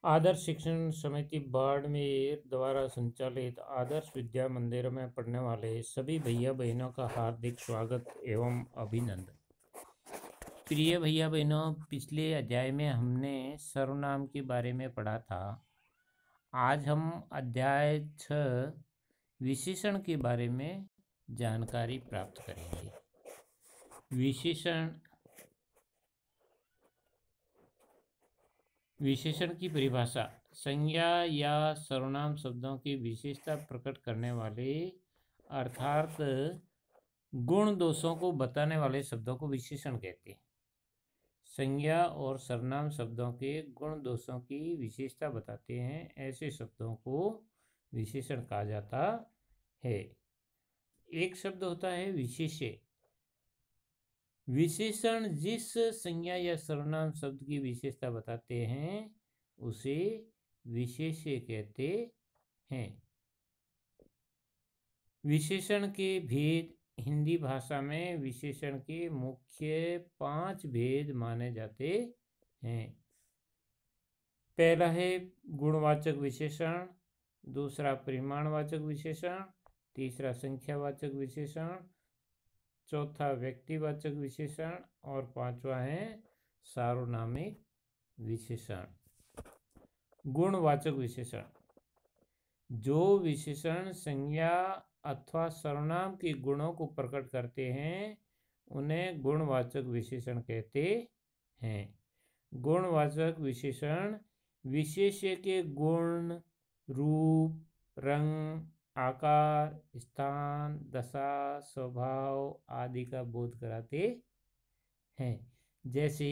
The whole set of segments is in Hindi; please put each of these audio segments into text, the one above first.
आदर्श शिक्षण समिति बाड़मेर द्वारा संचालित आदर्श विद्या मंदिर में पढ़ने वाले सभी भैया बहनों का हार्दिक स्वागत एवं अभिनंदन। प्रिय भैया बहनों, पिछले अध्याय में हमने सर्वनाम के बारे में पढ़ा था। आज हम अध्याय 6 विशेषण के बारे में जानकारी प्राप्त करेंगे। विशेषण की परिभाषा: संज्ञा या सर्वनाम शब्दों की विशेषता प्रकट करने वाले अर्थात गुण दोषों को बताने वाले शब्दों को विशेषण कहते हैं। संज्ञा और सर्वनाम शब्दों के गुण दोषों की विशेषता बताते हैं, ऐसे शब्दों को विशेषण कहा जाता है। एक शब्द होता है विशेष्य। विशेषण जिस संज्ञा या सर्वनाम शब्द की विशेषता बताते हैं उसे विशेष्य कहते हैं। विशेषण के भेद: हिंदी भाषा में विशेषण के मुख्य 5 भेद माने जाते हैं। पहला है गुणवाचक विशेषण, दूसरा परिमाणवाचक विशेषण, तीसरा संख्यावाचक विशेषण, चौथा व्यक्तिवाचक विशेषण और पांचवा है सार्वनामिक विशेषण। गुणवाचक विशेषण: जो विशेषण संज्ञा अथवा सर्वनाम के गुणों को प्रकट करते हैं उन्हें गुणवाचक विशेषण कहते हैं। गुणवाचक विशेषण विशेष्य के गुण, रूप, रंग, आकार, स्थान, दशा, स्वभाव आदि का बोध कराते हैं, जैसे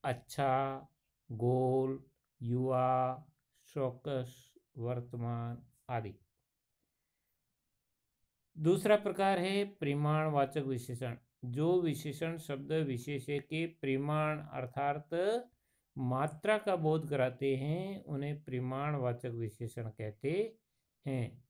अच्छा, गोल, युवा, चौकस, वर्तमान आदि। दूसरा प्रकार है परिमाणवाचक विशेषण। जो विशेषण शब्द विशेष्य के परिमाण अर्थात मात्रा का बोध कराते हैं उन्हें परिमाणवाचक विशेषण कहते हैं।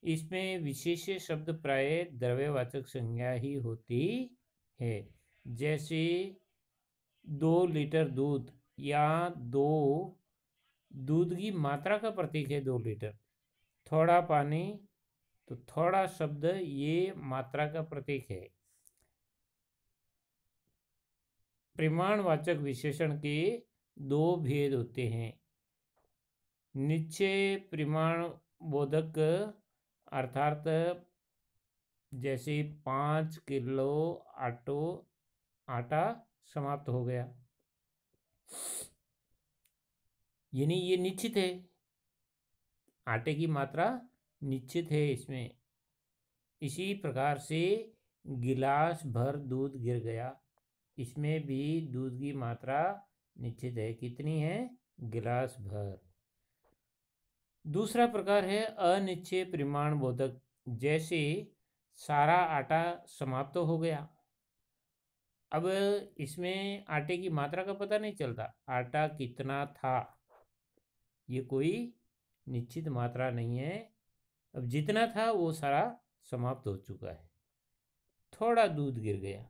इसमें विशेष्य शब्द प्राय द्रव्यवाचक संज्ञा ही होती है, जैसे 2 लीटर दूध या दूध की मात्रा का प्रतीक है 2 लीटर। थोड़ा पानी तो थोड़ा शब्द ये मात्रा का प्रतीक है। परिमाणवाचक विशेषण के 2 भेद होते हैं। निश्चय परिमाण बोधक अर्थात जैसे 5 किलो आटा समाप्त हो गया, यानी ये निश्चित है, आटे की मात्रा निश्चित है इसमें। इसी प्रकार से गिलास भर दूध गिर गया, इसमें भी दूध की मात्रा निश्चित है, कितनी है? गिलास भर। दूसरा प्रकार है अनिश्चय परिमाण बोधक, जैसे सारा आटा समाप्त हो गया। अब इसमें आटे की मात्रा का पता नहीं चलता, आटा कितना था ये कोई निश्चित मात्रा नहीं है। अब जितना था वो सारा समाप्त हो चुका है। थोड़ा दूध गिर गया,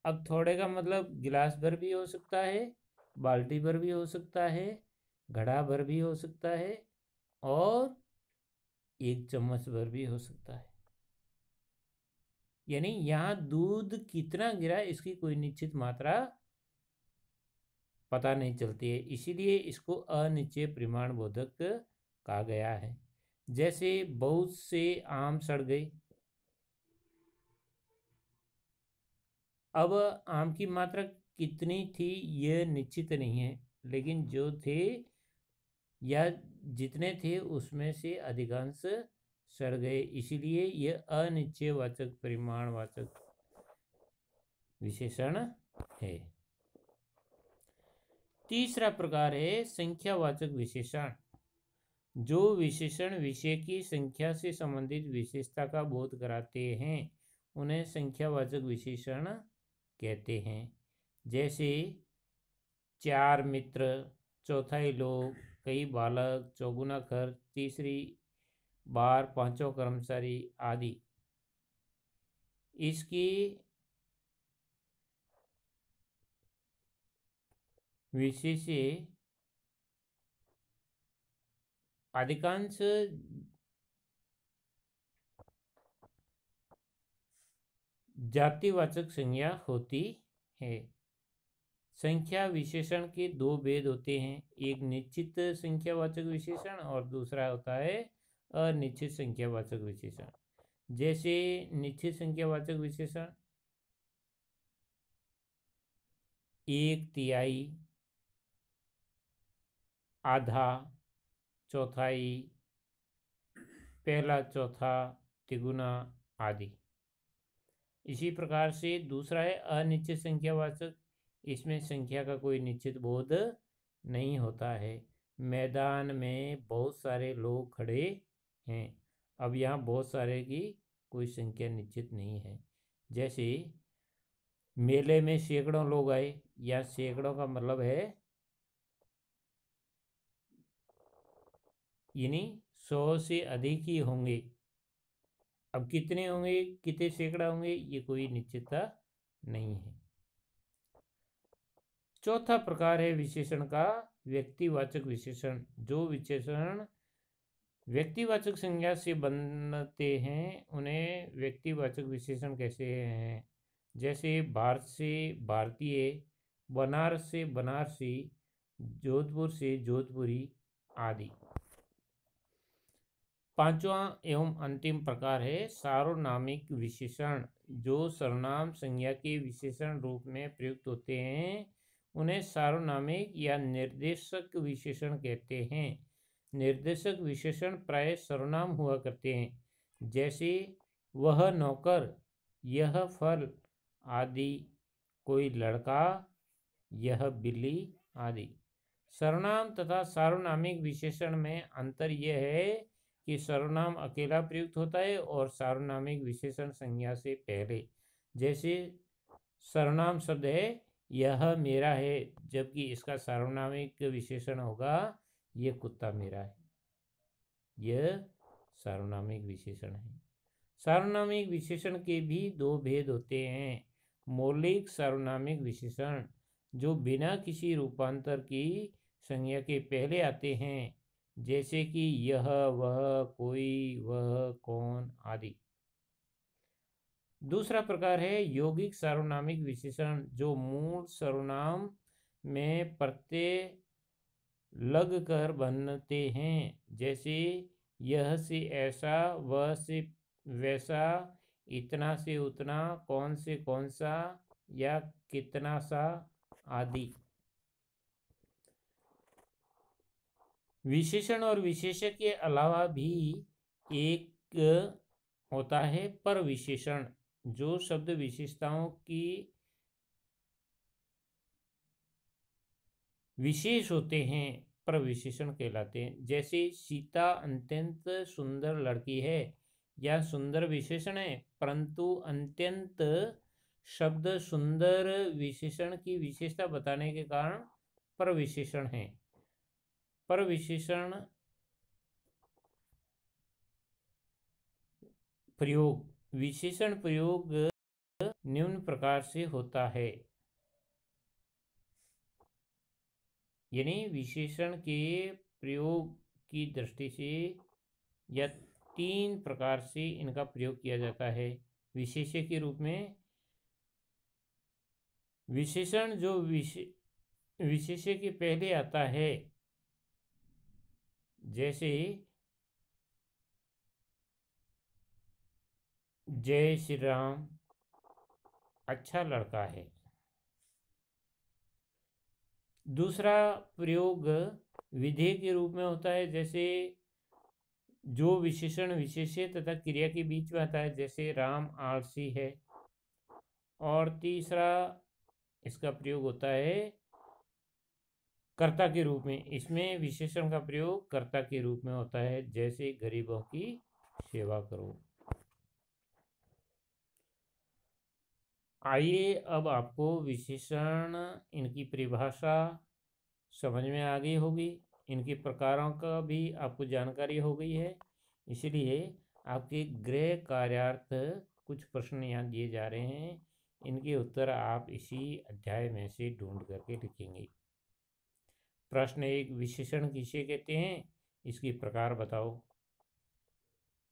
अब थोड़े का मतलब गिलास भर भी हो सकता है, बाल्टी भर भी हो सकता है, घड़ा भर भी हो सकता है और 1 चम्मच भर भी हो सकता है। यानी यहाँ दूध कितना गिरा इसकी कोई निश्चित मात्रा पता नहीं चलती है, इसीलिए इसको अनिश्चय परिमाण बोधक कहा गया है। जैसे बहुत से आम सड़ गए, अब आम की मात्रा कितनी थी यह निश्चित नहीं है, लेकिन जो थे या जितने थे उसमें से अधिकांश सड़ गए, इसीलिए यह अनिश्चयवाचक परिमाणवाचक विशेषण है। तीसरा प्रकार है संख्यावाचक विशेषण। जो विशेषण विषय की संख्या से संबंधित विशेषता का बोध कराते हैं उन्हें संख्यावाचक विशेषण कहते हैं। जैसे 4 मित्र, चौथाई लोग, कई बालक, चौगुना खर्च, तीसरी बार, पांचों कर्मचारी आदि। इसकी विशेष्य अधिकांश जातिवाचक संज्ञा होती है। संख्या विशेषण के दो भेद होते हैं, एक निश्चित संख्यावाचक विशेषण और दूसरा होता है अनिश्चित संख्यावाचक विशेषण। जैसे निश्चित संख्यावाचक विशेषण 1/3, आधा, चौथाई, पहला चौथा, तिगुना आदि। इसी प्रकार से दूसरा है अनिश्चित संख्यावाचक। इसमें संख्या का कोई निश्चित बोध नहीं होता है। मैदान में बहुत सारे लोग खड़े हैं। अब यहाँ बहुत सारे की कोई संख्या निश्चित नहीं है। जैसे मेले में सैकड़ों लोग आए, या सैकड़ों का मतलब है यानी 100 से अधिक ही होंगे। अब कितने होंगे, कितने सैकड़ा होंगे, ये कोई निश्चितता नहीं है। चौथा प्रकार है विशेषण का व्यक्तिवाचक विशेषण। जो विशेषण व्यक्तिवाचक संज्ञा से बनते हैं उन्हें व्यक्तिवाचक विशेषण कहते हैं। जैसे भारत से भारतीय, बनारस से बनारसी, जोधपुर से जोधपुरी आदि। पांचवा एवं अंतिम प्रकार है सार्वनामिक विशेषण। जो सर्वनाम संज्ञा के विशेषण रूप में प्रयुक्त होते हैं उन्हें सार्वनामिक या निर्देशक विशेषण कहते हैं। निर्देशक विशेषण प्राय सर्वनाम हुआ करते हैं। जैसे वह नौकर, यह फल आदि, कोई लड़का, यह बिल्ली आदि। सर्वनाम तथा सार्वनामिक विशेषण में अंतर यह है कि सर्वनाम अकेला प्रयुक्त होता है और सार्वनामिक विशेषण संज्ञा से पहले। जैसे सर्वनाम शब्द है यह मेरा है, जबकि इसका सार्वनामिक विशेषण होगा यह कुत्ता मेरा है। यह सार्वनामिक विशेषण है। सार्वनामिक विशेषण के भी दो भेद होते हैं। मौलिक सार्वनामिक विशेषण जो बिना किसी रूपांतर की संज्ञा के पहले आते हैं, जैसे कि यह, वह, कोई, वह, कौन आदि। दूसरा प्रकार है यौगिक सार्वनामिक विशेषण जो मूल सर्वनाम में प्रत्यय लगकर बनते हैं। जैसे यह से ऐसा, वह से वैसा, इतना से उतना, कौन से कौन सा, या कितना सा आदि। विशेषण और विशेष्य के अलावा भी एक होता है पर विशेषण। जो शब्द विशेषताओं की विशेष होते हैं पर विशेषण कहलाते हैं। जैसे सीता अत्यंत सुंदर लड़की है, यह सुंदर विशेषण है, परंतु अत्यंत शब्द सुंदर विशेषण की विशेषता बताने के कारण पर विशेषण है। पर विशेषण प्रयोग, विशेषण प्रयोग निम्न प्रकार से होता है। यानी विशेषण के प्रयोग की दृष्टि से या 3 प्रकार से इनका प्रयोग किया जाता है। विशेष्य के रूप में विशेषण जो विशेष्य के पहले आता है, जैसे जय श्री राम, अच्छा लड़का है। दूसरा प्रयोग विधेय के रूप में होता है, जैसे जो विशेषण विशेष्य तथा क्रिया के बीच में आता है, जैसे राम आलसी है। और तीसरा इसका प्रयोग होता है कर्ता के रूप में। इसमें विशेषण का प्रयोग कर्ता के रूप में होता है, जैसे गरीबों की सेवा करो। आइए अब आपको विशेषण, इनकी परिभाषा समझ में आ गई होगी, इनके प्रकारों का भी आपको जानकारी हो गई है। इसलिए आपके गृह कार्यार्थ कुछ प्रश्न यहाँ दिए जा रहे हैं, इनके उत्तर आप इसी अध्याय में से ढूंढ करके लिखेंगे। प्रश्न 1, विशेषण किसे कहते हैं? इसकी प्रकार बताओ।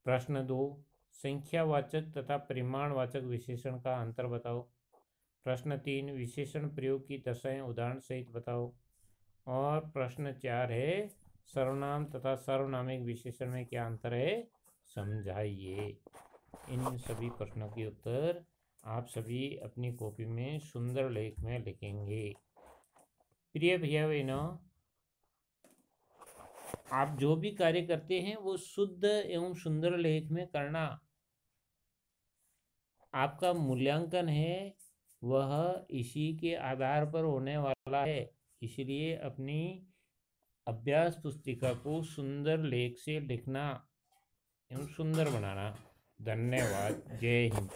प्रश्न 2, संख्यावाचक तथा परिमाणवाचक विशेषण का अंतर बताओ। प्रश्न 3, विशेषण प्रयोग की दशाएं उदाहरण सहित बताओ। और प्रश्न 4 है, सर्वनाम तथा सर्वनामिक विशेषण में क्या अंतर है, समझाइए। इन सभी प्रश्नों के उत्तर आप सभी अपनी कॉपी में सुंदर लेख में लिखेंगे। प्रिय भैया बहनों, आप जो भी कार्य करते हैं वो शुद्ध एवं सुंदर लेख में करना। आपका मूल्यांकन है वह इसी के आधार पर होने वाला है, इसलिए अपनी अभ्यास पुस्तिका को सुंदर लेख से लिखना एवं सुंदर बनाना। धन्यवाद। जय हिंद।